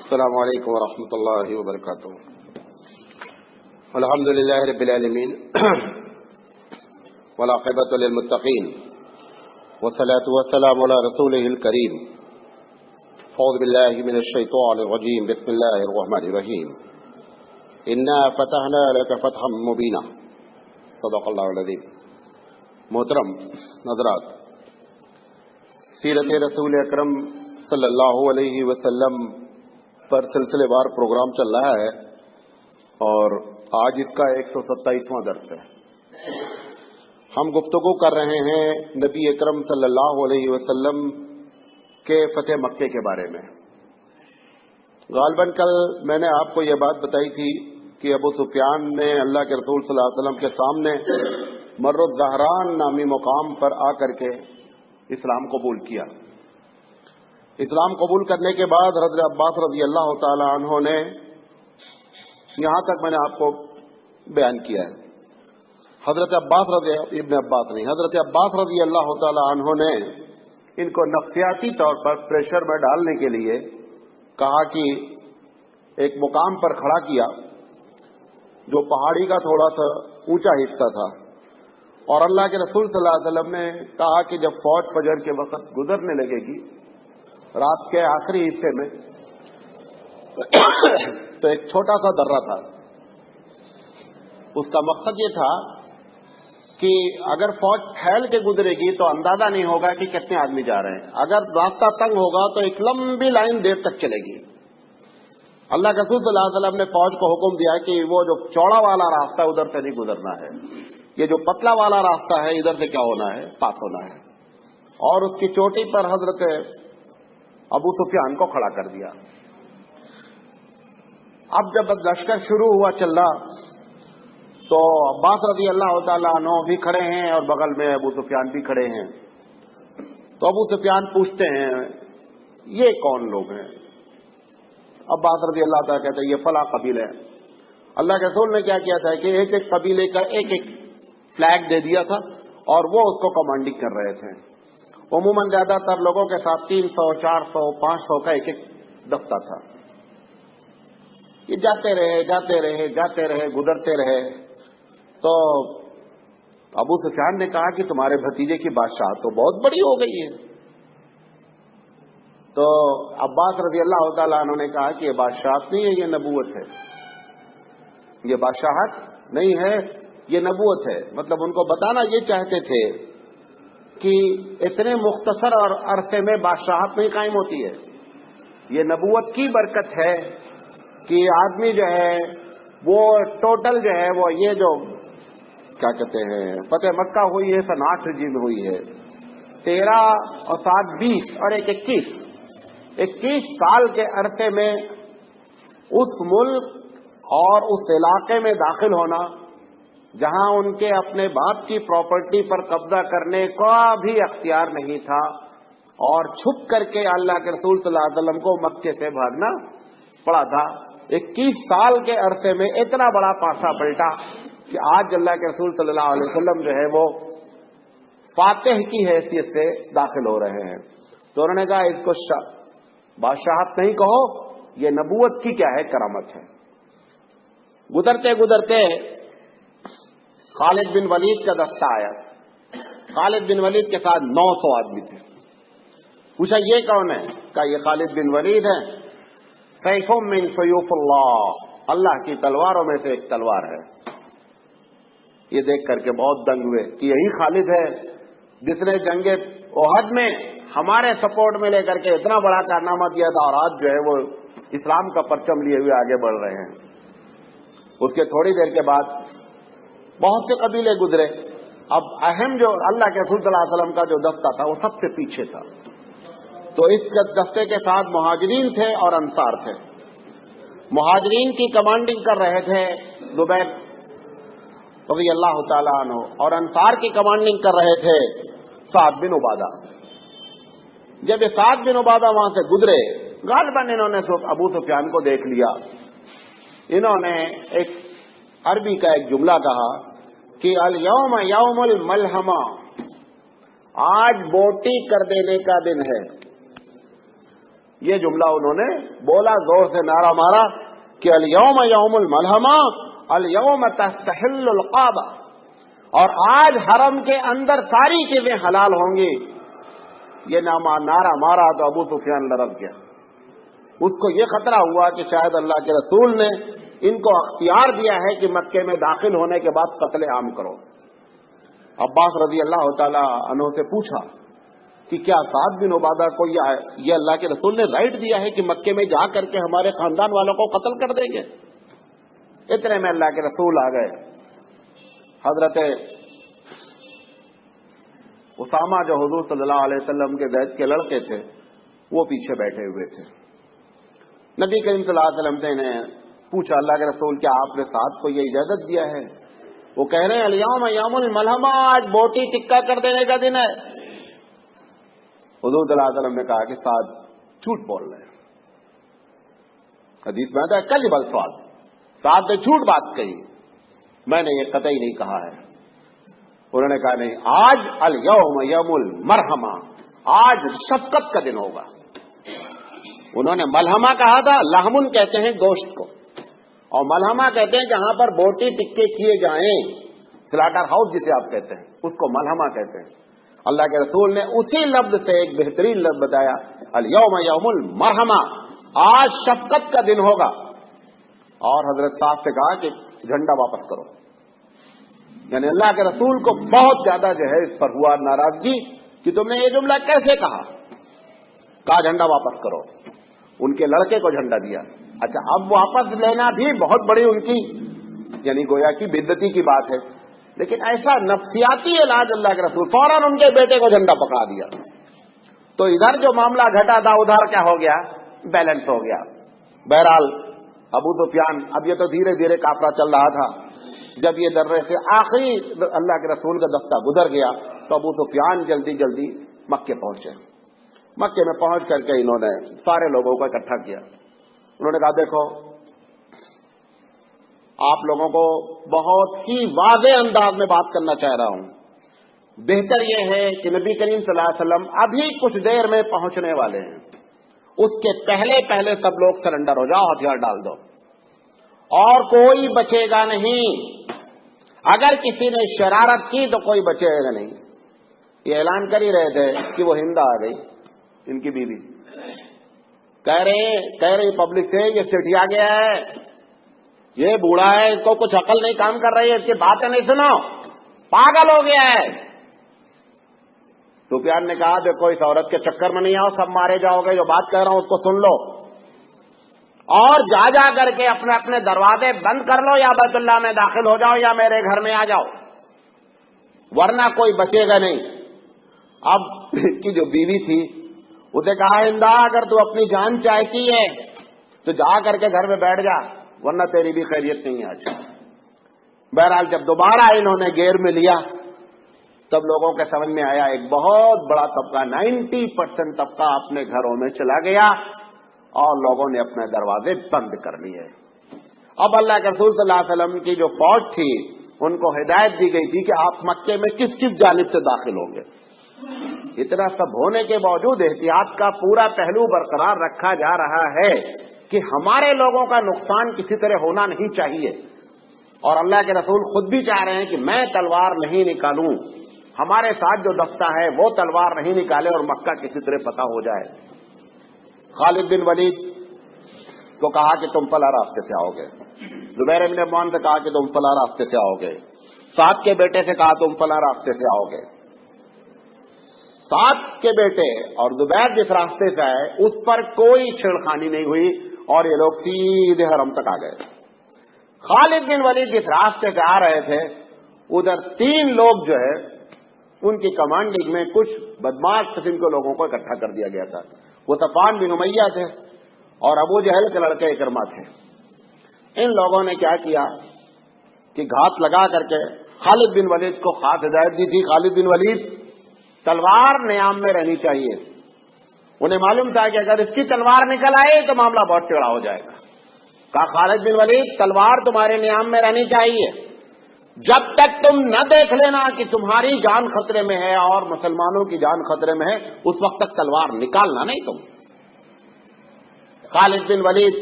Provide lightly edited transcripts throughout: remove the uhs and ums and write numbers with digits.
السلام علیکم ورحمۃ اللہ وبرکاتہ. الحمد للہ رب العالمین والعاقبۃ للمتقین والصلاۃ والسلام علی رسولہ الکریم. اعوذ باللہ من الشیطان الرجیم. بسم اللہ الرحمن الرحیم. انا فتحنا لک فتحا مبینا. صدق اللہ العظیم. محترم حضرات، سیرت رسول اکرم صلی اللہ علیہ وسلم پر سلسلے وار پروگرام چل رہا ہے اور آج اس کا 127واں درس ہے. ہم گفتگو کر رہے ہیں نبی اکرم صلی اللہ علیہ وسلم کے فتح مکے کے بارے میں. غالباً کل میں نے آپ کو یہ بات بتائی تھی کہ ابو سفیان نے اللہ کے رسول صلی اللہ علیہ وسلم کے سامنے مر الزہران نامی مقام پر آ کر کے اسلام قبول کیا. اسلام قبول کرنے کے بعد حضرت عباس رضی اللہ تعالی عنہ نے، یہاں تک میں نے آپ کو بیان کیا ہے، حضرت عباس رضی اللہ تعالی عنہ نے ان کو نفسیاتی طور پر پریشر میں ڈالنے کے لیے کہا کہ ایک مقام پر کھڑا کیا جو پہاڑی کا تھوڑا سا اونچا حصہ تھا، اور اللہ کے رسول صلی اللہ علیہ وسلم نے کہا کہ جب فوج فجر کے وقت گزرنے لگے گی رات کے آخری حصے میں، تو ایک چھوٹا سا درہ تھا. اس کا مقصد یہ تھا کہ اگر فوج پھیل کے گزرے گی تو اندازہ نہیں ہوگا کہ کتنے آدمی جا رہے ہیں. اگر راستہ تنگ ہوگا تو ایک لمبی لائن دیر تک چلے گی. اللہ کے رسول صلی اللہ علیہ وسلم نے فوج کو حکم دیا کہ وہ جو چوڑا والا راستہ ہے ادھر سے نہیں گزرنا ہے، یہ جو پتلا والا راستہ ہے ادھر سے کیا ہونا ہے، پاس ہونا ہے. اور اس کی چوٹی پر حضرت ابو سفیان کو کھڑا کر دیا. اب جب لشکر شروع ہوا چلنا تو عباس رضی اللہ تعالیٰ عنہ بھی کھڑے ہیں اور بغل میں ابو سفیان بھی کھڑے ہیں. تو ابو سفیان پوچھتے ہیں یہ کون لوگ ہیں؟ عباس رضی اللہ تعالیٰ کہتے ہیں یہ فلاں قبیلہ ہے. اللہ کے رسول نے کیا کیا تھا کہ ایک ایک قبیلے کا ایک ایک فلیگ دے دیا تھا اور وہ اس کو کمانڈنگ کر رہے تھے. عموماً زیادہ تر لوگوں کے ساتھ 300 400 500 کا ایک ایک دستہ تھا. یہ جاتے رہے گزرتے رہے. تو ابو سفیان نے کہا کہ تمہارے بھتیجے کی بادشاہ تو بہت بڑی ہو گئی ہے. تو عباس رضی اللہ تعالیٰ عنہ نے کہا کہ یہ بادشاہت نہیں ہے، یہ نبوت ہے. یہ بادشاہت نہیں ہے، یہ نبوت ہے. مطلب ان کو بتانا یہ چاہتے تھے کہ اتنے مختصر اور عرصے میں بادشاہت نہیں قائم ہوتی ہے. یہ نبوت کی برکت ہے کہ آدمی جو ہے وہ ٹوٹل جو ہے وہ یہ جو کیا کہتے ہیں فتح مکہ ہوئی ہے سن 8 ہجری میں ہوئی ہے. 13 اور 7 20 اور 21 سال کے عرصے میں اس ملک اور اس علاقے میں داخل ہونا جہاں ان کے اپنے باپ کی پراپرٹی پر قبضہ کرنے کا بھی اختیار نہیں تھا، اور چھپ کر کے اللہ کے رسول صلی اللہ علیہ وسلم کو مکے سے بھاگنا پڑا تھا. 21 سال کے عرصے میں اتنا بڑا پاسا پلٹا کہ آج اللہ کے رسول صلی اللہ علیہ وسلم جو ہے وہ فاتح کی حیثیت سے داخل ہو رہے ہیں. تو انہوں نے کہا اس کو بادشاہت نہیں کہو، یہ نبوت کی کیا ہے کرامت ہے. گزرتے گزرتے خالد بن ولید کا دستہ آیا. خالد بن ولید کے ساتھ 900 آدمی تھے. پوچھا یہ کون ہے؟ کہا یہ خالد بن ولید ہے. سیف من سیوف اللہ، اللہ کی تلواروں میں سے ایک تلوار ہے. یہ دیکھ کر کے بہت دنگ ہوئے کہ یہی خالد ہے جس نے جنگ احد میں ہمارے سپورٹ میں لے کر کے اتنا بڑا کارنامہ کیا تھا، اور آج جو ہے وہ اسلام کا پرچم لیے ہوئے آگے بڑھ رہے ہیں. اس کے تھوڑی دیر کے بعد بہت سے قبیلے گزرے. اب اہم جو اللہ کے رسول صلی اللہ علیہ وسلم کا جو دستہ تھا وہ سب سے پیچھے تھا. تو اس دستے کے ساتھ مہاجرین تھے اور انصار تھے. مہاجرین کی کمانڈنگ کر رہے تھے زبیر رضی اللہ تعالیٰ عنہ، اور انصار کی کمانڈنگ کر رہے تھے سعد بن عبادہ. جب یہ سعد بن عبادہ وہاں سے گزرے، غالباً انہوں نے ابو سفیان کو دیکھ لیا. انہوں نے ایک عربی کا ایک جملہ کہا کہ الیوم یوم یہ جملہ انہوں نے بولا، زور سے نعرہ مارا کہ الیوم یوم الملحمہ الیوم تستحل القعبہ، اور آج حرم کے اندر ساری چیزیں حلال ہوں گی۔ یہ نعرہ مارا تو ابو سفیان لرز گیا، اس کو یہ خطرہ ہوا کہ شاید اللہ کے رسول نے ان کو اختیار دیا ہے کہ مکے میں داخل ہونے کے بعد قتل عام کرو۔ عباس رضی اللہ تعالی عنہ سے پوچھا کہ کیا سعد بن عبادہ کو یہ اللہ کے رسول نے رائٹ دیا ہے کہ مکے میں جا کر کے ہمارے خاندان والوں کو قتل کر دیں گے؟ اتنے میں اللہ کے رسول آ گئے۔ حضرت اسامہ جو حضور صلی اللہ علیہ وسلم کے زید کے لڑکے تھے وہ پیچھے بیٹھے ہوئے تھے۔ نبی کریم صلی اللہ علیہ وسلم سے انہیں پوچھا، اللہ کے رسول کیا آپ نے سعد کو یہ اجازت دیا ہے؟ وہ کہہ رہے ہیں الیوم یوم الملحمہ، آج بوٹی ٹکا کر دینے کا دن ہے۔ حضور صلی اللہ علیہ وسلم نے کہا کہ سعد جھوٹ بول رہے ہیں، حدیث میں آتا ہے کذب الفاظ، سعد نے جھوٹ بات کہی، میں نے یہ قطعی نہیں کہا ہے۔ انہوں نے کہا نہیں، آج الیوم یوم المرحمہ، آج شفقت کا دن ہوگا۔ انہوں نے ملحمہ کہا تھا، لحمن کہتے ہیں گوشت کو، اور ملحمہ کہتے ہیں جہاں پر بوٹی ٹکے کیے جائیں، سلاٹر ہاؤس جسے آپ کہتے ہیں اس کو ملحمہ کہتے ہیں۔ اللہ کے رسول نے اسی لفظ سے ایک بہترین لفظ بتایا، الیوم یوم المرحمہ، آج شفقت کا دن ہوگا۔ اور حضرت صاحب سے کہا کہ جھنڈا واپس کرو، یعنی اللہ کے رسول کو بہت زیادہ جو ہے اس پر ہوا ناراضگی کہ تم نے یہ جملہ کیسے کہا جھنڈا واپس کرو۔ ان کے لڑکے کو جھنڈا دیا۔ اچھا، اب واپس لینا بھی بہت بڑی ان کی یعنی گویا کی بدعتی کی بات ہے، لیکن ایسا نفسیاتی علاج اللہ کے رسول، فوراً ان کے بیٹے کو جھنڈا پکڑا دیا۔ تو ادھر جو معاملہ گھٹا تھا ادھر کیا ہو گیا؟ بیلنس ہو گیا۔ بہرحال ابو سفیان، اب یہ تو دھیرے دھیرے کافرہ چل رہا تھا، جب یہ درے سے آخری اللہ کے رسول کا دستہ گزر گیا تو ابو سفیان جلدی جلدی مکے پہنچے۔ مکے میں پہنچ کر کے انہوں نے سارے لوگوں کو اکٹھا کیا۔ انہوں نے کہا دیکھو، آپ لوگوں کو بہت ہی واضح انداز میں بات کرنا چاہ رہا ہوں، بہتر یہ ہے کہ نبی کریم صلی اللہ علیہ وسلم ابھی کچھ دیر میں پہنچنے والے ہیں، اس کے پہلے پہلے سب لوگ سرنڈر ہو جاؤ، ہتھیار ڈال دو، اور کوئی بچے گا نہیں۔ اگر کسی نے شرارت کی تو کوئی بچے گا نہیں۔ یہ اعلان کر ہی رہے تھے کہ وہ ہند آ گئی، ان کی بیوی کہہ رہی پبلک سے یہ سٹیا گیا ہے، یہ بوڑھا ہے، اس کو کچھ عقل نہیں کام کر رہی ہے، اس کی باتیں نہیں سنو، پاگل ہو گیا ہے۔ سفیان نے کہا دیکھو اس عورت کے چکر میں نہیں آؤ، سب مارے جاؤ گے، جو بات کہہ رہا ہوں اس کو سن لو، اور جا کر کے اپنے اپنے دروازے بند کر لو، یا بیت اللہ میں داخل ہو جاؤ یا میرے گھر میں آ جاؤ، ورنہ کوئی بچے گا نہیں۔ اب کی جو بیوی تھی اسے کہا ہندا اگر تو اپنی جان چاہتی ہے تو جا کر کے گھر میں بیٹھ جا، ورنہ تیری بھی خیریت نہیں آج۔ بہرحال جب دوبارہ انہوں نے گیر میں لیا تب لوگوں کے سمجھ میں آیا ایک بہت بڑا طبقہ 90% طبقہ اپنے گھروں میں چلا گیا اور لوگوں نے اپنے دروازے بند کر لیے۔ اب اللہ کے رسول صلی اللہ علیہ وسلم کی جو فوج تھی ان کو ہدایت دی گئی تھی کہ آپ مکے میں کس کس جانب سے داخل ہوں گے۔ اتنا سب ہونے کے باوجود احتیاط کا پورا پہلو برقرار رکھا جا رہا ہے کہ ہمارے لوگوں کا نقصان کسی طرح ہونا نہیں چاہیے، اور اللہ کے رسول خود بھی چاہ رہے ہیں کہ میں تلوار نہیں نکالوں، ہمارے ساتھ جو دستہ ہے وہ تلوار نہیں نکالے اور مکہ کسی طرح فتح ہو جائے۔ خالد بن ولید کو کہا کہ تم فلاں راستے سے آؤ گے، زبیر بن عوام سے کہا کہ تم فلاں راستے سے آؤ گے، سعد کے بیٹے سے کہا تم فلاں راستے سے آؤ گے۔ سعد کے بیٹے اور زبیر جس راستے سے آئے اس پر کوئی چھیڑخانی نہیں ہوئی اور یہ لوگ سیدھے حرم تک آ گئے۔ خالد بن ولید جس راستے سے آ رہے تھے ادھر 3 لوگ جو ہے ان کی کمانڈنگ میں کچھ بدماش قسم کے لوگوں کو اکٹھا کر دیا گیا تھا۔ وہ صفوان بن امیہ تھے اور ابو جہل کے لڑکے اکرمہ تھے۔ ان لوگوں نے کیا کیا کہ گھات لگا کر کے خالد بن ولید کو خاص ہدایت دی تھی، خالد بن ولید تلوار نیام میں رہنی چاہیے۔ انہیں معلوم تھا کہ اگر اس کی تلوار نکل آئے تو معاملہ بہت ٹیڑھا ہو جائے گا۔ کہا خالد بن ولید تلوار تمہارے نیام میں رہنی چاہیے، جب تک تم نہ دیکھ لینا کہ تمہاری جان خطرے میں ہے اور مسلمانوں کی جان خطرے میں ہے اس وقت تک تلوار نکالنا نہیں تم۔ خالد بن ولید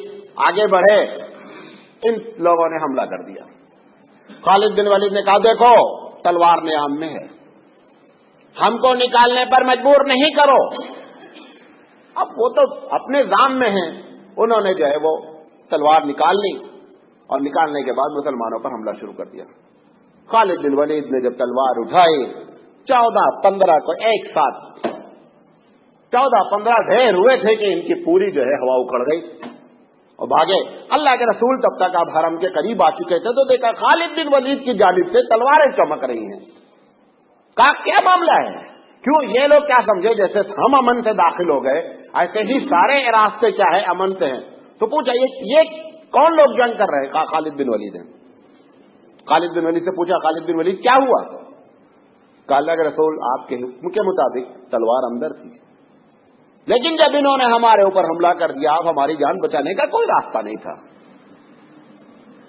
آگے بڑھے، ان لوگوں نے حملہ کر دیا۔ خالد بن ولید نے کہا دیکھو تلوار نیام میں ہے، ہم کو نکالنے پر مجبور نہیں کرو۔ اب وہ تو اپنے ذام میں ہیں، انہوں نے جو ہے وہ تلوار نکال لی اور نکالنے کے بعد مسلمانوں پر حملہ شروع کر دیا۔ خالد بن ولید نے جب تلوار اٹھائی 14-15 کو ایک ساتھ 14-15 ڈھیر ہوئے تھے کہ ان کی پوری جو ہے ہوا اکھڑ گئی اور بھاگے۔ اللہ کے رسول تب تک آپ حرم کے قریب آ چکے تھے تو دیکھا خالد بن ولید کی جانب سے تلواریں چمک رہی ہیں۔ کہا کیا معاملہ ہے؟ کیوں یہ لوگ کیا سمجھے جیسے ہم امن سے داخل ہو گئے، ایسے ہی سارے راستے کیا ہے امن سے ہیں۔ تو پوچھا یہ کون لوگ جنگ کر رہے ہیں؟ کہا خالد بن ولید ہیں۔ خالد بن ولید سے پوچھا خالد بن ولید کیا ہوا؟ کہا اللہ کے رسول آپ کے حکم کے مطابق تلوار اندر تھی، لیکن جب انہوں نے ہمارے اوپر حملہ کر دیا اب ہماری جان بچانے کا کوئی راستہ نہیں تھا،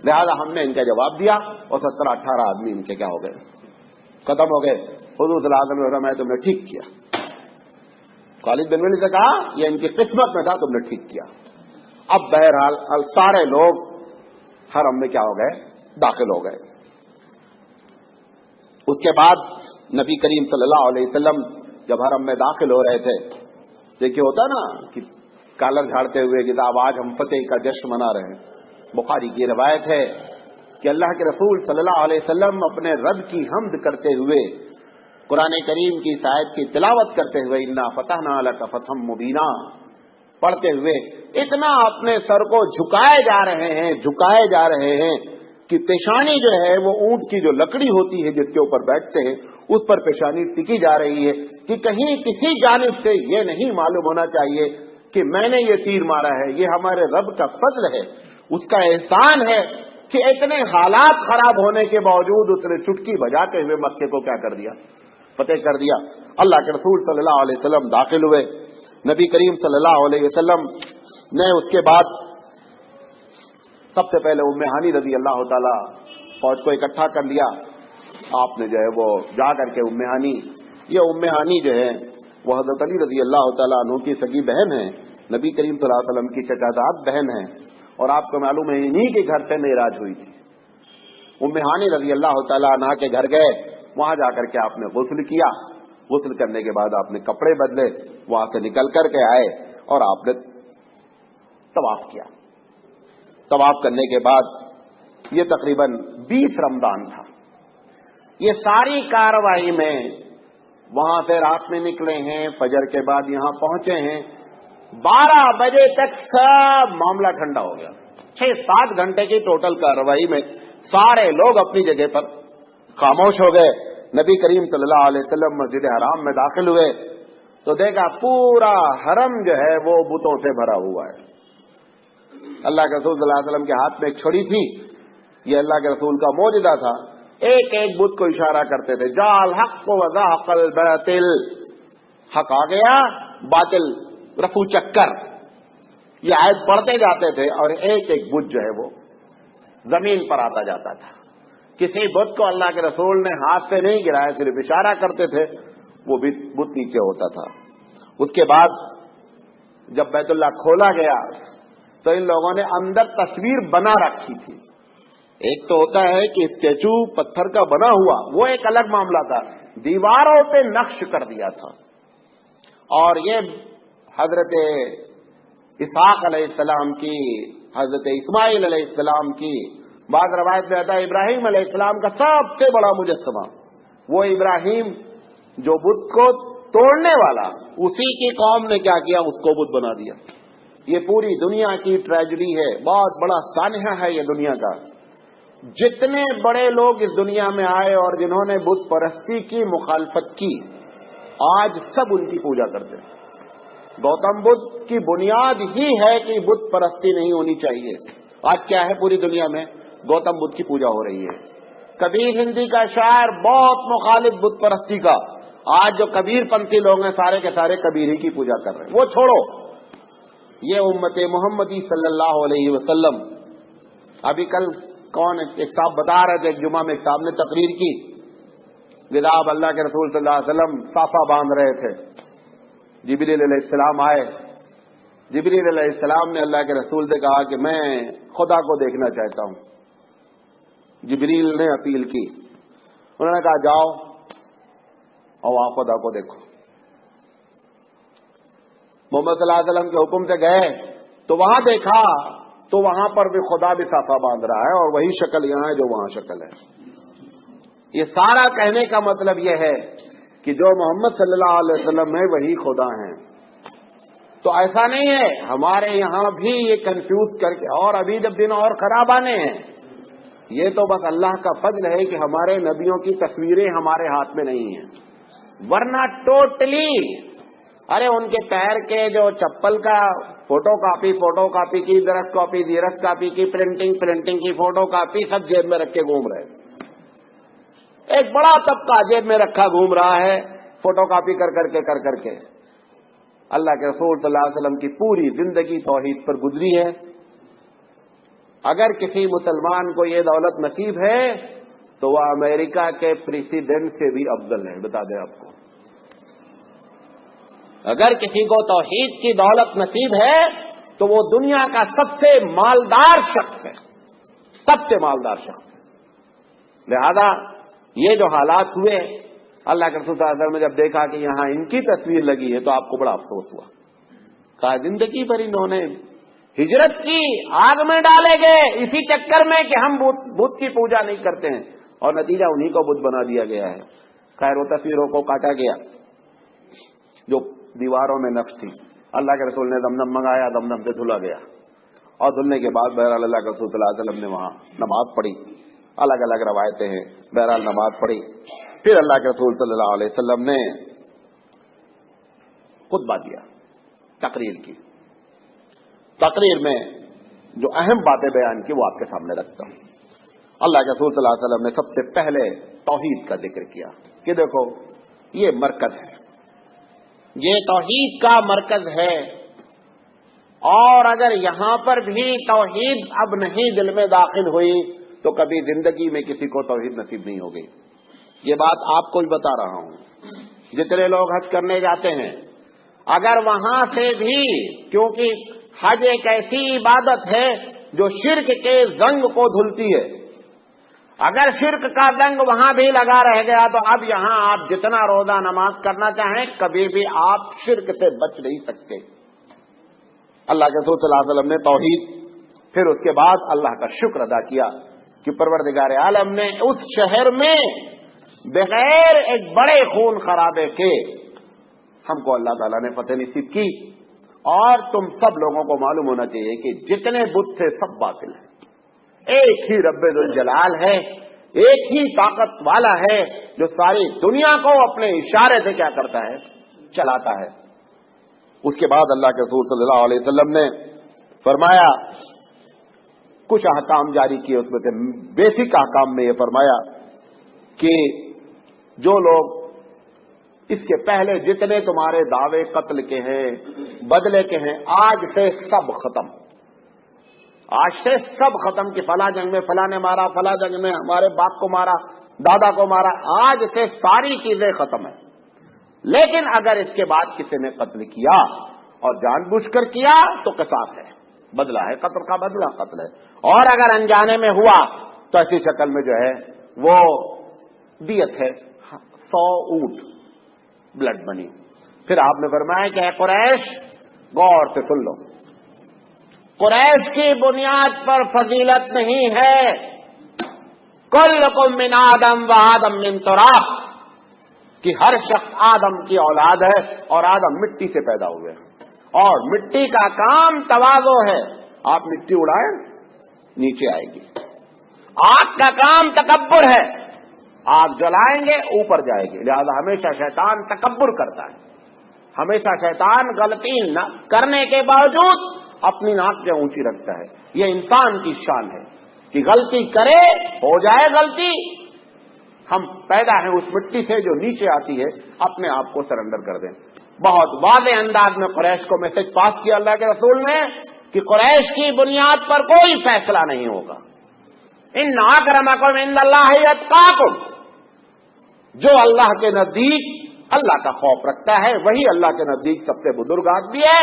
لہذا ہم نے ان کا جواب دیا اور 17-18 آدمی ان کے کیا ہو گئے، ختم ہو گئے۔ حضور صلی اللہ علیہ وسلم نے تم نے ٹھیک کیا۔ خالد بن ولید سے کہا یہ ان کی قسمت میں تھا، تم نے ٹھیک کیا۔ اب بہرحال سارے لوگ حرم میں کیا ہو گئے، داخل ہو گئے۔ اس کے بعد نبی کریم صلی اللہ علیہ وسلم جب حرم میں داخل ہو رہے تھے، دیکھیے ہوتا نا کہ کالر جھاڑتے ہوئے کہ صاحب آج ہم فتح کا جشن منا رہے ہیں۔ بخاری کی روایت ہے کہ اللہ کے رسول صلی اللہ علیہ وسلم اپنے رب کی حمد کرتے ہوئے قرآن کریم کی آیت کی تلاوت کرتے ہوئے انا فتحنا لک فتحا مبینا پڑھتے ہوئے اتنا اپنے سر کو جھکائے جا رہے ہیں کہ پیشانی جو ہے وہ اونٹ کی جو لکڑی ہوتی ہے جس کے اوپر بیٹھتے ہیں اس پر پیشانی ٹکی جا رہی ہے کہ کہیں کسی جانب سے یہ نہیں معلوم ہونا چاہیے کہ میں نے یہ تیر مارا ہے، یہ ہمارے رب کا فضل ہے، اس کا احسان ہے کہ اتنے حالات خراب ہونے کے باوجود اس نے چٹکی بجاتے ہوئے مکے کو کیا کر دیا، فتح کر دیا۔ اللہ کے رسول صلی اللہ علیہ وسلم داخل ہوئے۔ نبی کریم صلی اللہ علیہ وسلم نے اس کے بعد سب سے پہلے ام ہانی رضی اللہ تعالی فوج کو اکٹھا کر لیا۔ آپ نے جو ہے وہ جا کر کے ام ہانی جو ہے وہ حضرت علی رضی اللہ تعالیٰ عنہ کی سگی بہن ہے، نبی کریم صلی اللہ علیہ وسلم کی چچازاد بہن ہے، اور آپ کو معلوم ہے انہی کے گھر سے معراج ہوئی تھی۔ ام ہانی رضی اللہ تعالیٰ عنہ کے گھر گئے، وہاں جا کر کے آپ نے غسل کیا، غسل کرنے کے بعد آپ نے کپڑے بدلے، وہاں سے نکل کر کے آئے اور آپ نے طواف کیا۔ طواف کرنے کے بعد یہ تقریباً 20 رمضان تھا، یہ ساری کارروائی میں وہاں سے رات میں نکلے ہیں، فجر کے بعد یہاں پہنچے ہیں، 12 بجے تک سب معاملہ ٹھنڈا ہو گیا۔ 6-7 گھنٹے کی ٹوٹل کارروائی میں سارے لوگ اپنی جگہ پر خاموش ہو گئے۔ نبی کریم صلی اللہ علیہ وسلم مسجد حرام میں داخل ہوئے تو دیکھا پورا حرم جو ہے وہ بتوں سے بھرا ہوا ہے۔ اللہ کے رسول صلی اللہ علیہ وسلم کے ہاتھ میں ایک چھڑی تھی، یہ اللہ کے رسول کا معجزہ تھا، ایک ایک بت کو اشارہ کرتے تھے، جاء الحق وزهق الباطل، حق آ گیا باطل رفو چکر، یہ آیت پڑھتے جاتے تھے اور ایک ایک بت جو ہے وہ زمین پر آتا جاتا تھا۔ کسی بت کو اللہ کے رسول نے ہاتھ سے نہیں گرایا، صرف اشارہ کرتے تھے، وہ بت نیچے ہوتا تھا۔ اس کے بعد جب بیت اللہ کھولا گیا تو ان لوگوں نے اندر تصویر بنا رکھی تھی۔ ایک تو ہوتا ہے کہ اسٹیچو پتھر کا بنا ہوا، وہ ایک الگ معاملہ تھا، دیواروں پہ نقش کر دیا تھا، اور یہ حضرت اسحاق علیہ السلام کی، حضرت اسماعیل علیہ السلام کی، بعض روایت میں آتا ہے ابراہیم علیہ السلام کا سب سے بڑا مجسمہ، وہ ابراہیم جو بت کو توڑنے والا، اسی کی قوم نے کیا کیا، اس کو بت بنا دیا۔ یہ پوری دنیا کی ٹریجڈی ہے، بہت بڑا سانحہ ہے یہ دنیا کا۔ جتنے بڑے لوگ اس دنیا میں آئے اور جنہوں نے بت پرستی کی مخالفت کی، آج سب ان کی پوجا کرتے ہیں۔ گوتم بدھ کی بنیاد ہی ہے کہ بت پرستی نہیں ہونی چاہیے۔ آج کیا ہے پوری دنیا میں، گوتم بدھ کی پوجا ہو رہی ہے۔ کبیر ہندی کا شاعر بہت مخالف بت پرستی کا، آج جو کبیر پنتھی لوگ ہیں سارے کے سارے کبیر ہی کی پوجا کر رہے ہیں۔ وہ چھوڑو، یہ امت محمدی صلی اللہ علیہ وسلم، ابھی کل ایک صاحب بتا رہے تھے، ایک جمعہ میں ایک صاحب نے تقریر کی، جناب اللہ کے رسول صلی اللہ علیہ وسلم صافہ باندھ رہے تھے، جبریل علیہ السلام آئے جبریل علیہ السلام نے اللہ کے رسول سے کہا کہ میں خدا کو دیکھنا چاہتا ہوں. جبریل نے اپیل کی. انہوں نے کہا جاؤ اور وہاں خدا کو دیکھو. محمد صلی اللہ علیہ وسلم کے حکم سے گئے تو وہاں دیکھا تو وہاں پر بھی خدا بھی صافہ باندھ رہا ہے اور وہی شکل یہاں ہے جو وہاں شکل ہے. یہ سارا کہنے کا مطلب یہ ہے کہ جو محمد صلی اللہ علیہ وسلم ہے وہی خدا ہیں. تو ایسا نہیں ہے, ہمارے یہاں بھی یہ کنفیوز کر کے, اور ابھی جب دن اور خراب آنے ہیں. یہ تو بس اللہ کا فضل ہے کہ ہمارے نبیوں کی تصویریں ہمارے ہاتھ میں نہیں ہیں, ورنہ ٹوٹلی ارے ان کے پیر کے جو چپل کا فوٹو کاپی کی, زیرکس کاپی کی, پرنٹنگ کی فوٹو کاپی سب جیب میں رکھ کے گھوم رہے. ایک بڑا طبقہ جیب میں رکھا گھوم رہا ہے فوٹو کاپی کر کے. اللہ کے رسول صلی اللہ علیہ وسلم کی پوری زندگی توحید پر گزری ہے. اگر کسی مسلمان کو یہ دولت نصیب ہے تو وہ امریکہ کے پریزیڈنٹ سے بھی افضل ہے. بتا دیں آپ کو, اگر کسی کو توحید کی دولت نصیب ہے تو وہ دنیا کا سب سے مالدار شخص ہے, سب سے مالدار شخص ہے. لہذا یہ جو حالات ہوئے, اللہ کے رسول صلی اللہ علیہ وسلم نے جب دیکھا کہ یہاں ان کی تصویر لگی ہے تو آپ کو بڑا افسوس ہوا. کہا زندگی پر انہوں نے ہجرت کی, آگ میں ڈالے گئے اسی چکر میں کہ ہم بت کی پوجا نہیں کرتے ہیں, اور نتیجہ انہی کو بت بنا دیا گیا ہے. خیر, وہ تصویروں کو کاٹا گیا جو دیواروں میں نقش تھی. اللہ کے رسول نے زمزم منگایا, زمزم سے دھلا گیا, اور دھلنے کے بعد بہرحال اللہ کے رسول صلی اللہ علیہ وسلم نے وہاں نماز پڑھی. الگ الگ روایتیں ہیں, بہرحال نماز پڑھی. پھر اللہ کے رسول صلی اللہ علیہ وسلم نے خطبہ دیا, تقریر کی. تقریر میں جو اہم باتیں بیان کی وہ آپ کے سامنے رکھتا ہوں. اللہ کے رسول صلی اللہ علیہ وسلم نے سب سے پہلے توحید کا ذکر کیا کہ دیکھو یہ مرکز ہے, یہ توحید کا مرکز ہے, اور اگر یہاں پر بھی توحید اب نہیں دل میں داخل ہوئی تو کبھی زندگی میں کسی کو توحید نصیب نہیں ہوگی. یہ بات آپ کو بھی بتا رہا ہوں. جتنے لوگ حج کرنے جاتے ہیں, اگر وہاں سے بھی, کیونکہ حج ایک ایسی عبادت ہے جو شرک کے زنگ کو دھلتی ہے, اگر شرک کا زنگ وہاں بھی لگا رہ گیا تو اب یہاں آپ جتنا روزہ نماز کرنا چاہیں کبھی بھی آپ شرک سے بچ نہیں سکتے. اللہ کے رسول صلی اللہ علیہ وسلم نے توحید, پھر اس کے بعد اللہ کا شکر ادا کیا کہ پروردگار عالم نے اس شہر میں بغیر ایک بڑے خون خرابے کے ہم کو اللہ تعالیٰ نے فتح نصیب کی. اور تم سب لوگوں کو معلوم ہونا چاہیے کہ جتنے بت تھے سب باطل ہیں. ایک ہی رب ذوالجلال ہے, ایک ہی طاقت والا ہے جو ساری دنیا کو اپنے اشارے سے کیا کرتا ہے, چلاتا ہے. اس کے بعد اللہ کے رسول صلی اللہ علیہ وسلم نے فرمایا, کچھ احکام جاری کیے, اس میں سے بیسک احکام میں یہ فرمایا کہ جو لوگ اس کے پہلے جتنے تمہارے دعوے قتل کے ہیں, بدلے کے ہیں, آج سے سب ختم. آج سے سب ختم کہ فلاں جنگ میں فلاں نے مارا, فلاں جنگ میں ہمارے باپ کو مارا, دادا کو مارا. آج سے ساری چیزیں ختم ہیں. لیکن اگر اس کے بعد کسی نے قتل کیا اور جان بوجھ کر کیا تو قصاص ہے, بدلہ ہے, قتل کا بدلہ قتل ہے. اور اگر انجانے میں ہوا تو ایسی شکل میں جو ہے وہ دیت ہے, 100 اونٹ بلڈ منی. پھر آپ نے فرمایا کہ اے قریش غور سے سن لو, قریش کی بنیاد پر فضیلت نہیں ہے. کلکم من آدم و آدم من تراب, کہ ہر شخص آدم کی اولاد ہے اور آدم مٹی سے پیدا ہوئے ہیں, اور مٹی کا کام تواضع ہے. آپ مٹی اڑائیں نیچے آئے گی. آگ کا کام تکبر ہے, آگ جلائیں گے اوپر جائے گی. لہذا ہمیشہ شیطان تکبر کرتا ہے, ہمیشہ شیطان غلطی نہ کرنے کے باوجود اپنی ناک پہ اونچی رکھتا ہے. یہ انسان کی شان ہے کہ غلطی کرے, ہو جائے غلطی. ہم پیدا ہیں اس مٹی سے جو نیچے آتی ہے, اپنے آپ کو سرنڈر کر دیں. بہت واضح انداز میں قریش کو میسج پاس کیا اللہ کے رسول نے کہ قریش کی بنیاد پر کوئی فیصلہ نہیں ہوگا. ان اکرمکم عند اللہ اتقاکم, جو اللہ کے نزدیک اللہ کا خوف رکھتا ہے وہی اللہ کے نزدیک سب سے بزرگ آدمی ہے.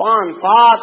5-7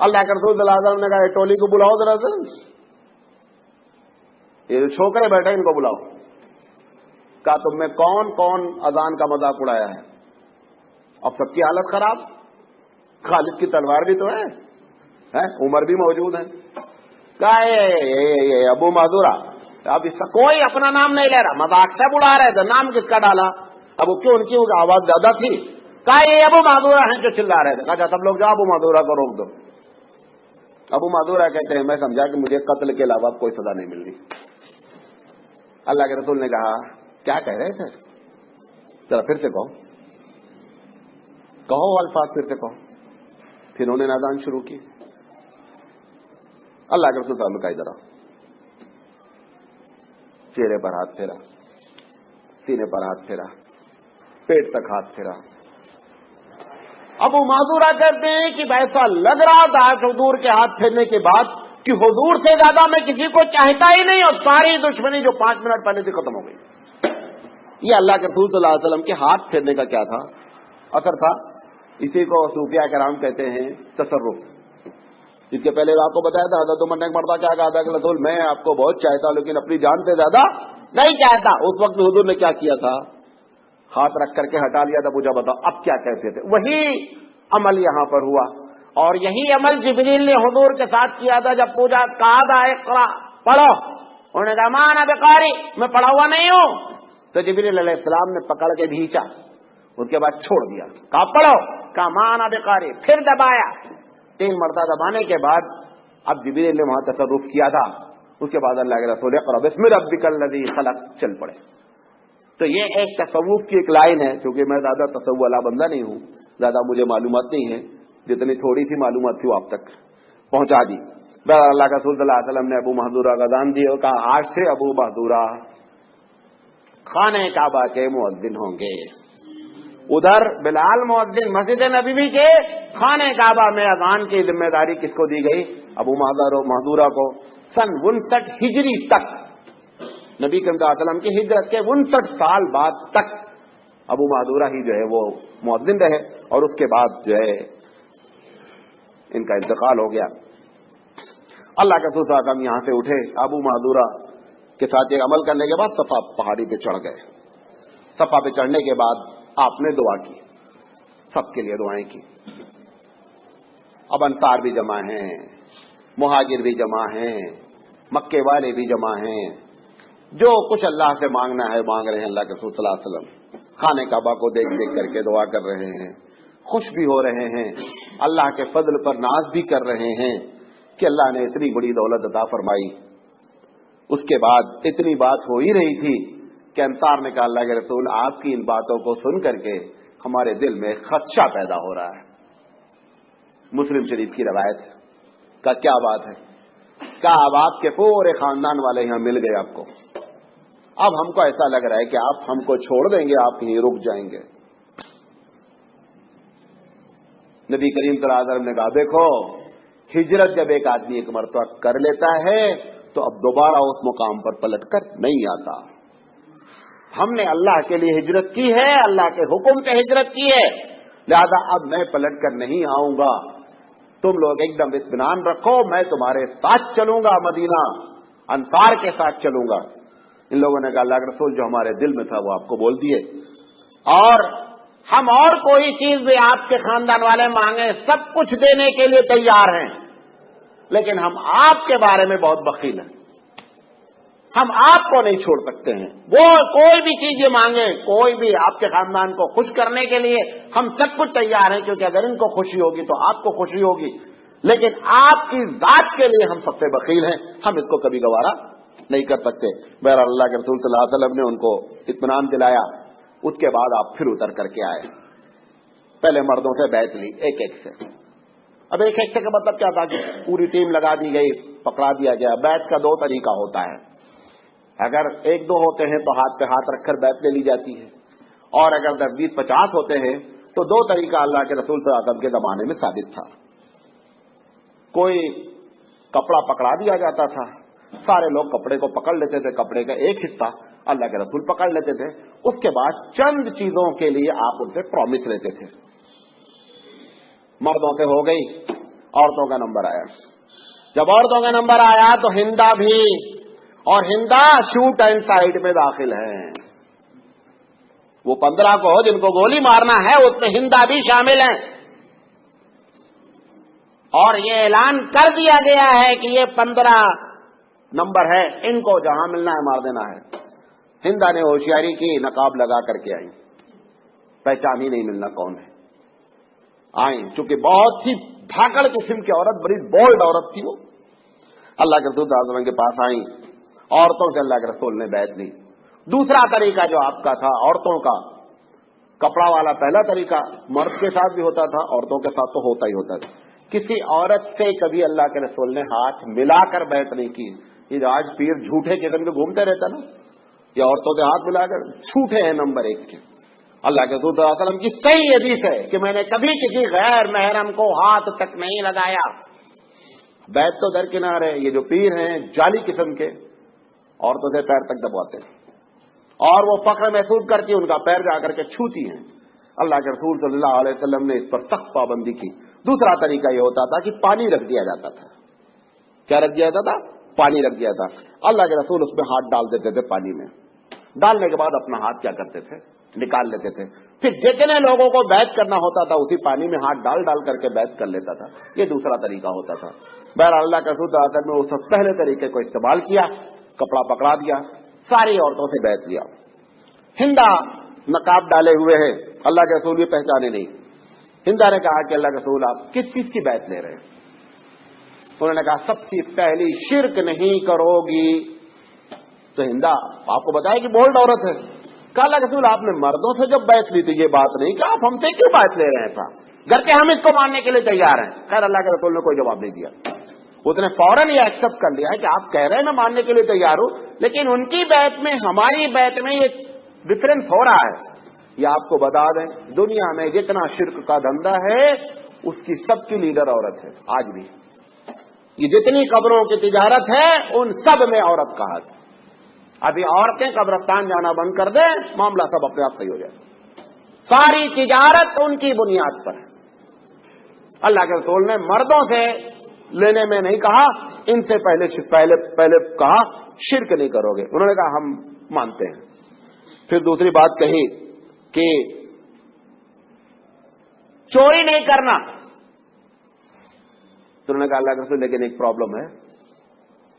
اللہ کے رسول صلی اللہ علیہ وسلم نے کہا ٹولی کو بلاؤ ذرا سے, یہ جو چھوکرے بیٹھے ان کو بلاؤ. کہا تم میں کون کون اذان کا مذاق اڑایا ہے؟ اب سب کی حالت خراب. خالد کی تلوار بھی تو ہے, عمر بھی موجود ہے. کہا یہ ابو معذورہ, اب اس کا کوئی اپنا نام نہیں لے رہا, مذاق سے بلا رہے تھے, نام کس کا ڈالا؟ اب وہ کیوں, ان کی آواز زیادہ تھی. کہا یہ ابو معذورہ ہیں جو چلا رہے تھے. کہا سب لوگ جاؤ ابو معذورہ کو روک دو. ابو معذورہ کہتے ہیں میں سمجھا کہ مجھے قتل کے علاوہ کوئی سزا نہیں مل رہی. اللہ کے رسول نے کہا کیا کہہ رہے تھے؟ ذرا پھر سے کہو الفاظ پھر سے کہو. پھر انہوں نے اذان شروع کی. اللہ کے رسول صلی اللہ علیہ وسلم کا ادھر چہرے پر ہاتھ پھیرا, سینے پر ہاتھ پھیرا, پیٹ تک ہاتھ پھیرا. ابو معذورہ کہتے ہیں کہ ایسا لگ رہا تھا حضور کے ہاتھ پھیرنے کے بعد کہ حضور سے زیادہ میں کسی کو چاہتا ہی نہیں, اور ساری دشمنی جو 5 منٹ پہلے سے ختم ہو گئی. یہ اللہ کے رسول صلی اللہ علیہ وسلم کے ہاتھ پھیرنے کا کیا تھا؟ اثر تھا. اسی کو صوفیاء کرام کہتے ہیں تصرف. اس کے پہلے آپ کو بتایا تھا حضرت عمر نے ایک مرتبہ کیا کہا تھا کہ رسول میں آپ کو بہت چاہتا ہوں لیکن اپنی جان سے زیادہ نہیں چاہتا. اس وقت حضور نے کیا کیا تھا؟ ہاتھ رکھ کر کے ہٹا لیا تھا. پوچھا بتاؤ اب کیا کہتے تھے؟ وہی عمل یہاں پر ہوا, اور یہی عمل جبریل نے حضور کے ساتھ کیا تھا. جب پوچھا کہا تھا اقرا پڑھو, انہوں نے کہا ما انا بقاری, میں پڑھا ہوا نہیں ہوں. تو جبریل علیہ السلام نے پکڑ کے بھیچا, اس کے بعد چھوڑ دیا. کہا پڑھو, کہا ما انا بقاری, پھر دبایا. 3 مرتبہ دبانے کے بعد اب جبریل نے وہاں تصرف کیا تھا. اس کے بعد اللہ کے رسول اقرا بسم ربک الذی خلق چل پڑے. تو یہ ایک تصوف کی ایک لائن ہے. چونکہ میں زیادہ تصوف والا بندہ نہیں ہوں, زیادہ مجھے معلومات نہیں ہے, جتنی تھوڑی سی معلومات تھی وہ آپ تک پہنچا دی. اللہ کے رسول صلی اللہ علیہ وسلم نے ابو محذورہ کا اذان دی اور کہا آج سے ابو محذورہ خانہ کعبہ کے مؤذن ہوں گے. ادھر بلال مؤذن مسجد نبوی کے, خانہ کعبہ میں اذان کی ذمہ داری کس کو دی گئی؟ ابو محذورہ کو. سن 59 ہجری تک, نبی کریم صلی اللہ علیہ وسلم کی ہجرت کے 59 سال بعد تک ابو محذورہ ہی جو ہے وہ مؤذن رہے, اور اس کے بعد جو ہے ان کا انتقال ہو گیا. اللہ کے رسول صلی اللہ علیہ وسلم یہاں سے اٹھے, ابو محذورہ کے ساتھ ایک عمل کرنے کے بعد صفا پہاڑی پہ چڑھ گئے. صفا پہ چڑھنے کے بعد آپ نے دعا کی, سب کے لیے دعائیں کی. اب انصار بھی جمع ہیں, مہاجر بھی جمع ہیں, مکے والے بھی جمع ہیں, جو کچھ اللہ سے مانگنا ہے مانگ رہے ہیں. اللہ کے رسول صلی اللہ علیہ وسلم خانہ کعبہ کو دیکھ دیکھ کر کے دعا کر رہے ہیں, خوش بھی ہو رہے ہیں, اللہ کے فضل پر ناز بھی کر رہے ہیں کہ اللہ نے اتنی بڑی دولت عطا فرمائی. اس کے بعد اتنی بات ہو ہی رہی تھی کہ انصار نے کہا اللہ کے رسول آپ کی ان باتوں کو سن کر کے ہمارے دل میں خدشہ پیدا ہو رہا ہے. مسلم شریف کی روایت کا کیا بات ہے؟ کیا اب آپ کے پورے خاندان والے یہاں مل گئے آپ کو, اب ہم کو ایسا لگ رہا ہے کہ آپ ہم کو چھوڑ دیں گے, آپ یہیں رک جائیں گے. نبی کریم صلی اللہ علیہ وسلم نے کہا دیکھو ہجرت جب ایک آدمی ایک مرتبہ کر لیتا ہے تو اب دوبارہ اس مقام پر پلٹ کر نہیں آتا. ہم نے اللہ کے لیے ہجرت کی ہے, اللہ کے حکم سے ہجرت کی ہے, لہذا اب میں پلٹ کر نہیں آؤں گا. تم لوگ ایک دم اطمینان رکھو, میں تمہارے ساتھ چلوں گا, مدینہ انصار کے ساتھ چلوں گا. ان لوگوں نے کہا اللہ کے رسول جو ہمارے دل میں تھا وہ آپ کو بول دیے, اور ہم اور کوئی چیز بھی آپ کے خاندان والے مانگیں سب کچھ دینے کے لیے تیار ہیں, لیکن ہم آپ کے بارے میں بہت بخیل ہیں, ہم آپ کو نہیں چھوڑ سکتے ہیں. وہ کوئی بھی چیز یہ مانگے, کوئی بھی آپ کے خاندان کو خوش کرنے کے لیے ہم سب کچھ تیار ہیں, کیونکہ اگر ان کو خوشی ہوگی تو آپ کو خوشی ہوگی, لیکن آپ کی ذات کے لیے ہم سب سے بخیل ہیں, ہم اس کو کبھی گوارا نہیں کر سکتے. بہرحال اللہ کے رسول صلی اللہ علیہ وسلم نے ان کو اطمینان دلایا. اس کے بعد آپ پھر اتر کر کے آئے, پہلے مردوں سے بیعت لی ایک ایک سے. اب ایک ایک سے کا مطلب کیا تھا کہ پوری ٹیم لگا دی گئی, پکڑا دیا گیا. بیعت کا 2 طریقہ ہوتا ہے, اگر 1-2 ہوتے ہیں تو ہاتھ پہ ہاتھ رکھ کر بیعت لے لی جاتی ہے, اور اگر 10-20-50 ہوتے ہیں تو 2 طریقہ اللہ کے رسول صلی اللہ علیہ وسلم کے زمانے میں ثابت تھا. کوئی کپڑا پکڑا دیا جاتا تھا, سارے لوگ کپڑے کو پکڑ لیتے تھے, کپڑے کا ایک حصہ اللہ کے رسول پکڑ لیتے تھے. اس کے بعد چند چیزوں کے لیے آپ ان سے پرومس لیتے تھے. مردوں سے ہو گئی, عورتوں کا نمبر آیا. جب عورتوں کا نمبر آیا تو ہندا بھی, اور ہندا شوٹ اینڈ سائڈ میں داخل ہیں. وہ 15 کو جن کو گولی مارنا ہے اس میں ہندا بھی شامل ہیں, اور یہ اعلان کر دیا گیا ہے کہ یہ 15 نمبر ہے, ان کو جہاں ملنا ہے مار دینا ہے. ہندا نے ہوشیاری کی, نقاب لگا کر کے آئی, پہچان ہی نہیں ملنا کون ہے. آئیں چونکہ بہت ہی بھاگڑ قسم کی عورت, بڑی بولڈ عورت تھی وہ. اللہ کے رسول صلی اللہ علیہ وسلم کے پاس آئیں, عورتوں سے اللہ کے رسول نے بیعت لی. دوسرا طریقہ جو آپ کا تھا عورتوں کا, کپڑا والا پہلا طریقہ مرد کے ساتھ بھی ہوتا تھا, عورتوں کے ساتھ تو ہوتا ہی ہوتا تھا. کسی عورت سے کبھی اللہ کے رسول نے ہاتھ ملا کر بیعت نہیں کی. یہ آج پیر جھوٹے قسم کے گھومتے رہتا نا, یہ عورتوں سے ہاتھ ملا کر جھوٹے ہیں نمبر 1 کے. اللہ کے رسول صلی اللہ علیہ وسلم کی صحیح حدیث ہے کہ میں نے کبھی کسی غیر محرم کو ہاتھ تک نہیں لگایا. بیعت تو درکنار ہے, یہ جو پیر ہیں جعلی قسم کے عورتوں سے پیر تک دبواتے ہیں, اور وہ فخر محسوس کرتی, ان کا پیر جا کر کے چھوتی ہیں. اللہ کے رسول صلی اللہ علیہ وسلم نے اس پر سخت پابندی کی. دوسرا طریقہ یہ ہوتا تھا کہ پانی رکھ دیا جاتا تھا. کیا رکھ دیا جاتا تھا؟ پانی رکھ دیا تھا. اللہ کے رسول اس میں ہاتھ ڈال دیتے تھے پانی میں. ڈالنے کے بعد اپنا ہاتھ کیا کرتے تھے؟ نکال لیتے تھے. پھر جتنے لوگوں کو بیعت کرنا ہوتا تھا اسی پانی میں ہاتھ ڈال ڈال کر کے بیعت کر لیتا تھا. یہ دوسرا طریقہ ہوتا تھا. بہرحال اللہ کے رسول صلی اللہ علیہ وسلم نے اس پہلے طریقے کو استعمال کیا, کپڑا پکڑا دیا, ساری عورتوں سے بیعت لیا. ہندا نقاب ڈالے ہوئے ہیں, اللہ کے رسول بھی پہچانے نہیں. ہندا نے کہا کہ اللہ کے رسول آپ کس چیز کی بیعت لے رہے ہیں؟ انہوں نے کہا سب سے پہلی شرک نہیں کرو گی. تو ہندا آپ کو بتایا کہ بولڈ عورت ہے. کہا اللہ کے رسول آپ نے مردوں سے جب بیعت لی تھی یہ بات نہیں کہ آپ ہم سے کیوں بیعت لے رہے ہیں صاحب, گھر کے ہم اس کو ماننے کے لیے تیار ہیں. خیر اللہ کے رسول نے کوئی جواب نہیں دیا. اس نے فوراً یہ ایکسپٹ کر لیا کہ آپ کہہ رہے ہیں میں ماننے کے لیے تیار ہوں, لیکن ان کی بیعت میں ہماری بیعت میں یہ ڈفرینس ہو رہا ہے. یہ آپ کو بتا دیں دنیا میں جتنا شرک کا دھندا ہے اس کی سب کی لیڈر عورت ہے. آج بھی یہ جتنی قبروں کی تجارت ہے ان سب میں عورت کا ہاتھ. ابھی عورتیں قبرستان جانا بند کر دیں معاملہ سب اپنے آپ صحیح ہو جائے. ساری تجارت ان کی بنیاد پر ہے. اللہ کے رسول نے مردوں سے لینے میں نہیں کہا, ان سے پہلے کہا شرک نہیں کرو گے. انہوں نے کہا ہم مانتے ہیں. پھر دوسری بات کہی کہ چوری نہیں کرنا. تو انہوں نے کہا اللہ کے رسول لیکن ایک پرابلم ہے.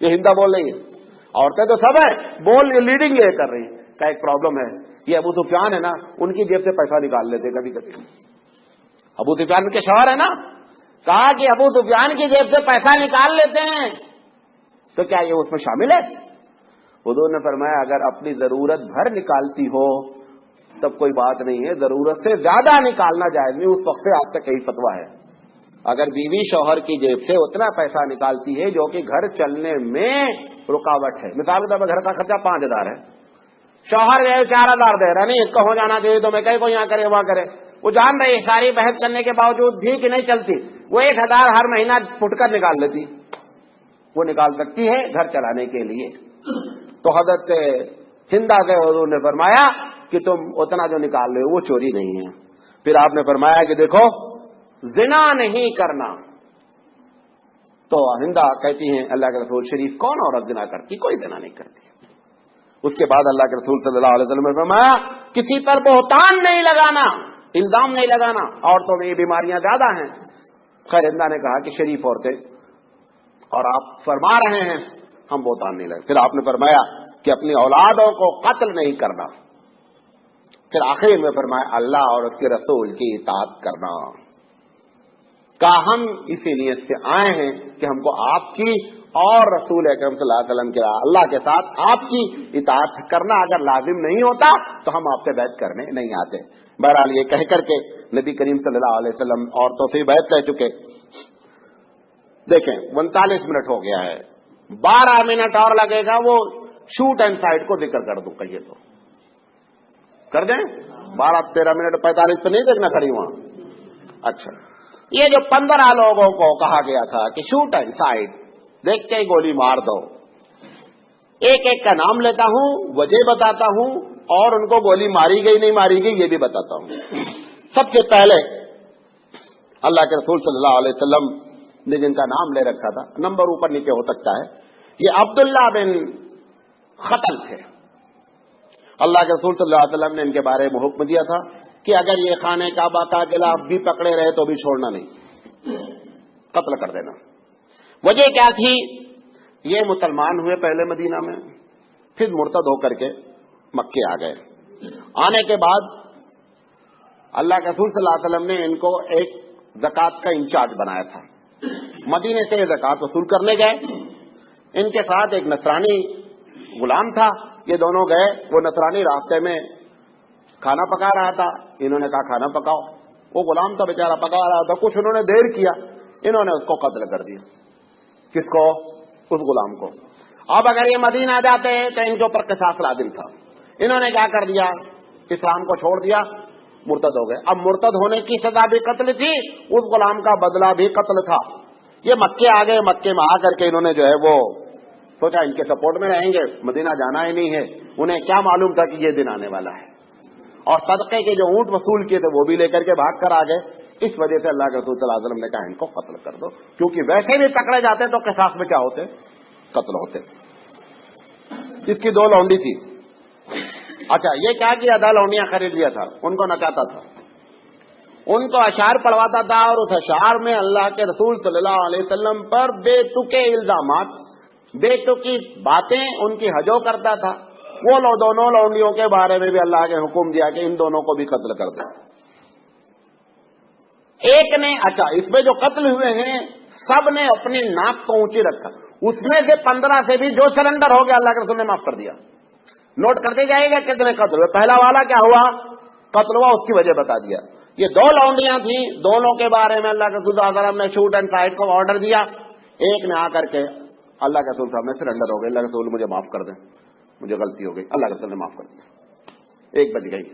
یہ ہندا بول رہی ہے, عورتیں تو سب ہیں, بول لیڈنگ یہ کر رہی ہیں. کا ایک پرابلم ہے, یہ ابو سفیان ہے نا, ان کی جیب سے پیسہ نکال لیتے کبھی کبھی. ابو سفیان کے شوہر ہے نا, کہا کہ ابو سفیان کی جیب سے پیسہ نکال لیتے ہیں, تو کیا یہ اس میں شامل ہے؟ حضور نے فرمایا اگر اپنی ضرورت بھر نکالتی ہو تب کوئی بات نہیں ہے, ضرورت سے زیادہ نکالنا جائز نہیں. اس وقت سے آپ تک یہی فتویٰ ہے. اگر بیوی شوہر کی جیب سے اتنا پیسہ نکالتی ہے جو کہ گھر چلنے میں رکاوٹ ہے, مثال کے طور پر گھر کا خرچہ 5000 ہے, شوہر 4000 دے رہا, نہیں اس کا ہو جانا چاہیے تو میں کہیں کو یہاں کرے وہاں کرے. وہ جان رہی ساری بحث کرنے کے باوجود بھی کہ نہیں چلتی, وہ 1000 ہر مہینہ پھٹ کر نکال لیتی. وہ نکال سکتی ہے گھر چلانے کے لیے. تو حضرت ہندا سے حضور نے فرمایا کہ تم اتنا جو نکال رہے ہو وہ چوری نہیں ہے. پھر آپ نے فرمایا کہ دیکھو زنا نہیں کرنا. تو ہندا کہتی ہیں اللہ کے رسول شریف کون عورت زنا کرتی؟ کوئی زنا نہیں کرتی. اس کے بعد اللہ کے رسول صلی اللہ علیہ وسلم نے فرمایا کسی پر بہتان نہیں لگانا, الزام نہیں لگانا. عورتوں میں یہ بیماریاں زیادہ ہیں. خیر ہندا نے کہا کہ شریف عورتیں, اور آپ فرما رہے ہیں ہم بہتان نہیں لگا. پھر آپ نے فرمایا کہ اپنی اولادوں کو قتل نہیں کرنا. پھر آخر میں فرمایا اللہ اور اس کے رسول کی اطاعت کرنا. کہا ہم اسی نیت سے آئے ہیں کہ ہم کو آپ کی اور رسول اکرم صلی اللہ علیہ وسلم کے اللہ کے ساتھ آپ کی اطاعت کرنا اگر لازم نہیں ہوتا تو ہم آپ سے بیعت کرنے نہیں آتے. بہرحال یہ کہہ کر کے نبی کریم صلی اللہ علیہ وسلم عورتوں سے بیعت لے چکے. دیکھیں 39 منٹ ہو گیا ہے, 12 منٹ اور لگے گا. وہ شوٹ اینڈ سائڈ کو ذکر کر دوں, کہیے تو کر دیں. 12-13 منٹ 45 پہ نہیں دیکھنا کھڑی وہاں. اچھا, یہ جو 15 لوگوں کو کہا گیا تھا کہ شوٹ اینڈ سائڈ دیکھ کے گولی مار دو, ایک ایک کا نام لیتا ہوں, وجہ بتاتا ہوں, اور ان کو گولی ماری گئی نہیں ماری گئی یہ بھی بتاتا ہوں. سب سے پہلے اللہ کے رسول صلی اللہ علیہ وسلم نے جن کا نام لے رکھا تھا، نمبر اوپر نیچے ہو سکتا ہے، یہ عبداللہ بن خطل تھے. اللہ کے رسول صلی اللہ علیہ وسلم نے ان کے بارے میں حکم دیا تھا کہ اگر یہ خانہ کعبہ کا خلاف بھی پکڑے رہے تو بھی چھوڑنا نہیں، قتل کر دینا. وجہ کیا تھی؟ یہ مسلمان ہوئے پہلے مدینہ میں، پھر مرتد ہو کر کے مکے آ گئے. آنے کے بعد اللہ کے رسول صلی اللہ علیہ وسلم نے ان کو ایک زکوٰۃ کا انچارج بنایا تھا. مدینے سے زکوٰۃ وصول کرنے گئے. ان کے ساتھ ایک نصرانی غلام تھا. یہ دونوں گئے. وہ نصرانی راستے میں کھانا پکا رہا تھا. انہوں نے کہا کھانا پکاؤ. وہ غلام تھا بیچارہ پکا رہا تھا. کچھ انہوں نے دیر کیا، انہوں نے اس کو قتل کر دیا. کس کو؟ اس غلام کو. اب اگر یہ مدینہ آ جاتے تو ان کے اوپر قصاص لازم تھا. انہوں نے کیا کر دیا؟ اسلام کو چھوڑ دیا، مرتد ہو گئے. اب مرتد ہونے کی سزا بھی قتل تھی، اس غلام کا بدلہ بھی قتل تھا. یہ مکے آ گئے. مکے میں آ کر کے انہوں نے جو ہے وہ سوچا ان کے سپورٹ میں رہیں گے، مدینہ جانا ہی نہیں ہے. انہیں کیا معلوم تھا کہ یہ دن آنے والا ہے. اور صدقے کے جو اونٹ وصول کیے تھے وہ بھی لے کر کے بھاگ کر آ گئے. اس وجہ سے اللہ کے رسول صلی اللہ علیہ وسلم نے کہا ان کو قتل کر دو، کیونکہ ویسے بھی پکڑے جاتے تو قصاص میں کیا ہوتے؟ قتل ہوتے. اس کی 2 لونڈی تھی. اچھا یہ کیا کیا تھا؟ لونڈیاں خرید لیا تھا. ان کو نچاتا تھا، ان کو اشعار پڑھواتا تھا، اور اس اشعار میں اللہ کے رسول صلی اللہ علیہ وسلم پر بے تکے الزامات، بے تکی باتیں ان کی ہجو کرتا تھا. وہ دونوں لونڈیوں کے بارے میں بھی اللہ کے حکم دیا کہ ان دونوں کو بھی قتل کر دیں. ایک نے، اچھا اس میں جو قتل ہوئے ہیں سب نے اپنی ناک کو اونچی رکھا. اس میں سے 15 سے بھی جو سرنڈر ہو گیا اللہ کے رسول نے معاف کر دیا. نوٹ کرتے جائے گا کتنے قتل ہوئے. پہلا والا کیا ہوا؟ قتل ہوا، اس کی وجہ بتا دیا. یہ 2 لونڈیاں تھیں، دونوں کے بارے میں اللہ کے رسول صلی اللہ علیہ وسلم نے شوٹ اینڈ فائٹ کو آرڈر دیا. ایک نے آ کر کے اللہ کے رسول صاحب نے سرنڈر ہو گئے. اللہ کے رسول مجھے معاف کر دیں، مجھے غلطی ہو گئی. اللہ کے رسول نے معاف کر دیا. ایک بچ گئی.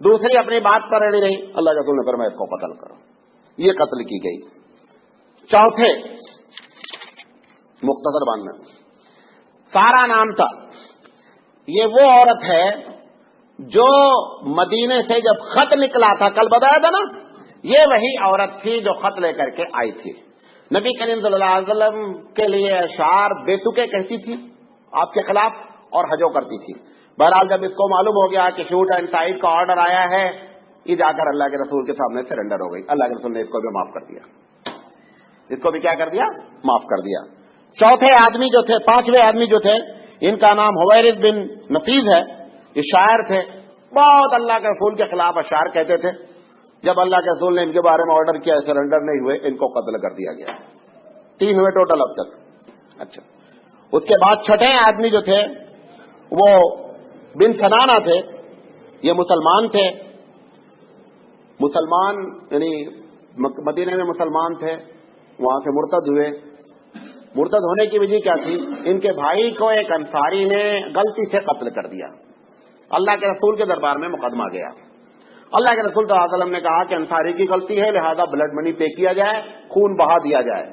دوسری اپنی بات پر اڑی رہی. اللہ کے رسول نے فرمایا اس کو قتل کرو. یہ قتل کی گئی. چوتھے مختصر بان میں سارا نام تھا. یہ وہ عورت ہے جو مدینے سے جب خط نکلا تھا، کل بتایا تھا نا، یہ وہی عورت تھی جو خط لے کر کے آئی تھی. نبی کریم صلی اللہ علیہ وسلم کے لیے اشعار بے تکے کہتی تھی آپ کے خلاف اور ہجو کرتی تھی. بہرحال جب اس کو معلوم ہو گیا کہ شوٹ اینڈ سائٹ کا آرڈر آیا ہے، یہ جا کر اللہ کے رسول کے سامنے سرنڈر ہو گئی. اللہ کے رسول نے اس کو بھی معاف کر دیا. اس کو بھی کیا کر دیا؟ معاف کر دیا. چوتھے آدمی جو تھے، 5ویں آدمی جو تھے، ان کا نام حویرث بن نفیس ہے. یہ شاعر تھے، بہت اللہ کے رسول کے خلاف اشعار کہتے تھے. جب اللہ کے رسول نے ان کے بارے میں آرڈر کیا، سرنڈر نہیں ہوئے، ان کو قتل کر دیا گیا. 3 ہوئے ٹوٹل اب تک. اچھا اس کے بعد چھٹے آدمی جو تھے وہ بن سنانا تھے. یہ مسلمان تھے، مسلمان یعنی مدینے میں مسلمان تھے، وہاں سے مرتد ہوئے. مرتد ہونے کی وجہ کیا تھی؟ ان کے بھائی کو ایک انصاری نے غلطی سے قتل کر دیا. اللہ کے رسول کے دربار میں مقدمہ گیا. اللہ کے رسول صلی اللہ علیہ وسلم نے کہا کہ انصاری کی غلطی ہے، لہذا بلڈ منی پے کیا جائے، خون بہا دیا جائے.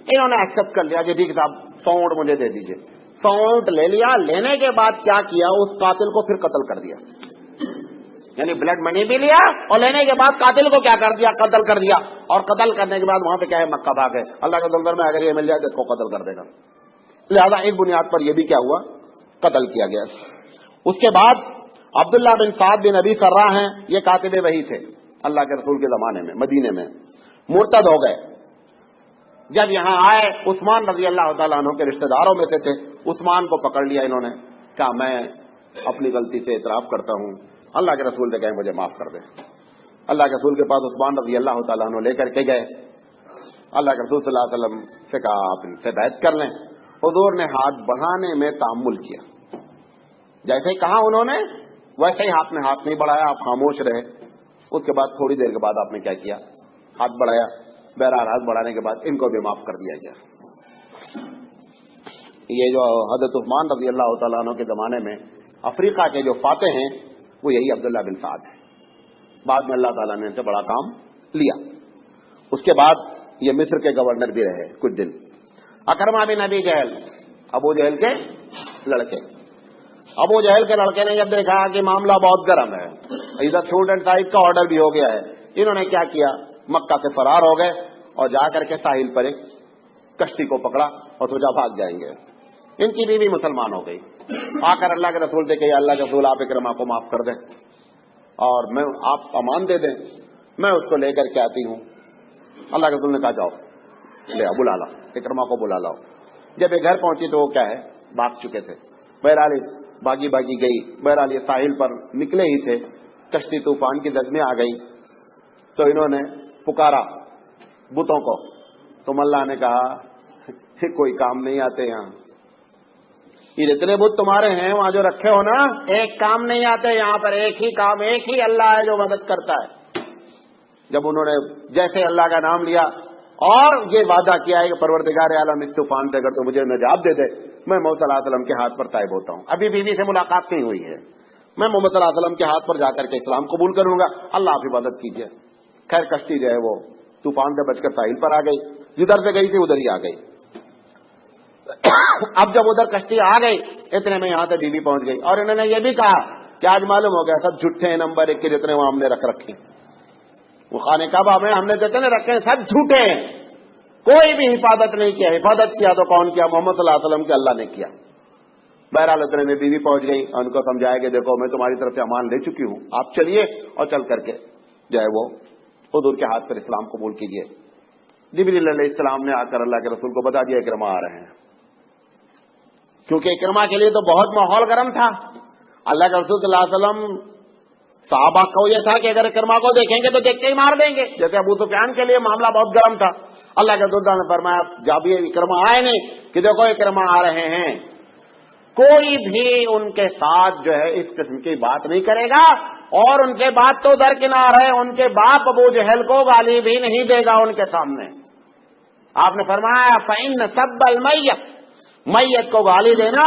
انہوں نے ایکسپٹ کر لیا کہ ٹھیک صاحب 100 اونٹ مجھے دے دیجیے. 100 اونٹ لے لیا. لینے کے بعد کیا کیا؟ اس قاتل کو پھر قتل کر دیا. یعنی بلڈ منی بھی لیا اور لینے کے بعد قاتل کو کیا کر دیا؟ قتل کر دیا. اور قتل کرنے کے بعد وہاں پہ کیا ہے؟ مکہ بھاگ گئے. اللہ کے دلدر میں اگر یہ مل جائے تو اس کو قتل کر دے گا. لہذا اس بنیاد پر یہ بھی کیا ہوا؟ قتل کیا گیا. اس کے بعد عبداللہ بن سعد بن ابی سرہ ہیں، یہ کاتب وحی تھے اللہ کے رسول کے زمانے میں مدینے میں. مرتد ہو گئے. جب یہاں آئے، عثمان رضی اللہ تعالیٰ عنہ کے رشتہ داروں میں سے تھے. عثمان کو پکڑ لیا انہوں نے، کہا میں اپنی غلطی سے اعتراف کرتا ہوں. اللہ کے رسول نے کہا مجھے معاف کر دیں. اللہ کے رسول کے پاس عثمان رضی اللہ تعالیٰ عنہ لے کر کے گئے. اللہ کے رسول صلی اللہ علیہ وسلم سے کہا آپ ان سے بیعت کر لیں. حضور نے ہاتھ بڑھانے میں تأمل کیا. جیسے ہی کہا انہوں نے ویسے ہی آپ نے ہاتھ نہیں بڑھایا، آپ خاموش رہے. اس کے بعد تھوڑی دیر کے بعد آپ نے کیا کیا؟ ہاتھ بڑھایا. بہرحال ہاتھ بڑھانے کے بعد ان کو بھی معاف کر دیا گیا. یہ جو حضرت عثمان رضی اللہ تعالیٰ عنہ کے زمانے میں افریقہ کے جو فاتح ہیں وہ یہی عبداللہ بن سعد ہیں. بعد میں اللہ تعالیٰ نے ان سے بڑا کام لیا. اس کے بعد یہ مصر کے گورنر بھی رہے کچھ دن. اکرمہ بن ابی جہل، ابو جہل کے لڑکے. ابو جہل کے لڑکے نے جب دیکھا کہ معاملہ بہت گرم ہے، ادھر شوٹ اینڈ سائٹ کا آرڈر بھی ہو گیا ہے، انہوں نے کیا کیا؟ مکہ سے فرار ہو گئے اور جا کر کے ساحل پر ایک کشتی کو پکڑا اور سوچا بھاگ جائیں گے. ان کی بیوی مسلمان ہو گئی. آ کر اللہ کے رسول سے کہ اللہ کے رسول آپ اکرمہ کو معاف کر دیں اور میں آپ امان دے دیں, میں اس کو لے کر کے آتی ہوں. اللہ کے رسول نے کہا جاؤ لے بلا لاؤ, اکرمہ کو بلا لاؤ. جب یہ گھر پہنچی تو وہ کیا ہے بھاگ چکے تھے. بہرحال بھاگی بھاگی گئی. بہرحال یہ ساحل پر نکلے ہی تھے, کشتی طوفان کی زد میں آ گئی. تو انہوں نے پکارا بتوں کو, تو اللہ نے کہا کوئی کام نہیں آتے یہاں, یہ جتنے بت تمہارے ہیں وہاں جو رکھے ہو نا, ایک کام نہیں آتے یہاں پر. ایک ہی کام, ایک ہی اللہ ہے جو مدد کرتا ہے. جب انہوں نے جیسے اللہ کا نام لیا اور یہ وعدہ کیا ہے کہ پروردگار عالم اس طوفان سے اگر تو مجھے نجات دے دے, میں محمد صلی اللہ علیہ وسلم کے ہاتھ پر طائب ہوتا ہوں. ابھی بیوی سے ملاقات نہیں ہوئی ہے, میں محمد صلی اللہ علیہ وسلم کے ہاتھ پر جا کر کے اسلام قبول کروں گا, اللہ آپ مدد کیجیے. خیر کشتی جو ہے وہ طوفان سے بچ کر ساحل پر آ گئی. جدھر سے گئی تھی ادھر ہی آ گئی. اب جب ادھر کشتی آ گئی اتنے میں یہاں سے بیوی پہنچ گئی, اور انہوں نے یہ بھی کہا کہ آج معلوم ہو گیا سب جھوٹے ہیں, نمبر 1 کے جتنے وہاں ہم نے رکھے, وہ خانے کعبہ میں ہم نے جتنے رکھے ہیں سب جھوٹے ہیں, کوئی بھی حفاظت نہیں کیا. حفاظت کیا تو کون کیا؟ محمد صلی اللہ علیہ وسلم کے اللہ نے کیا. بہرحال اتنے میں بیوی پہنچ گئی اور ان کو سمجھایا کہ دیکھو میں تمہاری طرف سے امان لے چکی ہوں, آپ چلیے اور چل کر کے جو ہے وہ حضور کے ہاتھ پر اسلام قبول کیجیے. جبریل علیہ السلام نے آ کر اللہ کے رسول کو بتا دیا اکرمہ آ رہے ہیں, کیونکہ اکرمہ کے لیے تو بہت ماحول گرم تھا. اللہ کے رسول صلی اللہ علیہ وسلم صحابہ کو یہ تھا کہ اگر اکرمہ کو دیکھیں گے تو دیکھ کے ہی مار دیں گے, جیسے ابو سفیان کے لیے معاملہ بہت گرم تھا. اللہ کے رسول نے فرمایا جب یہ اکرمہ آئے نہیں کہ دیکھو اکرمہ آ رہے ہیں, کوئی بھی ان کے ساتھ جو ہے اس قسم کی بات نہیں کرے گا, اور ان کے بات تو درکنار ہے, ان کے باپ ابو جہل کو گالی بھی نہیں دے گا ان کے سامنے. آپ نے فرمایا فَإِنَّ سَبَّ الْمَيِّتِ, میت کو گالی دینا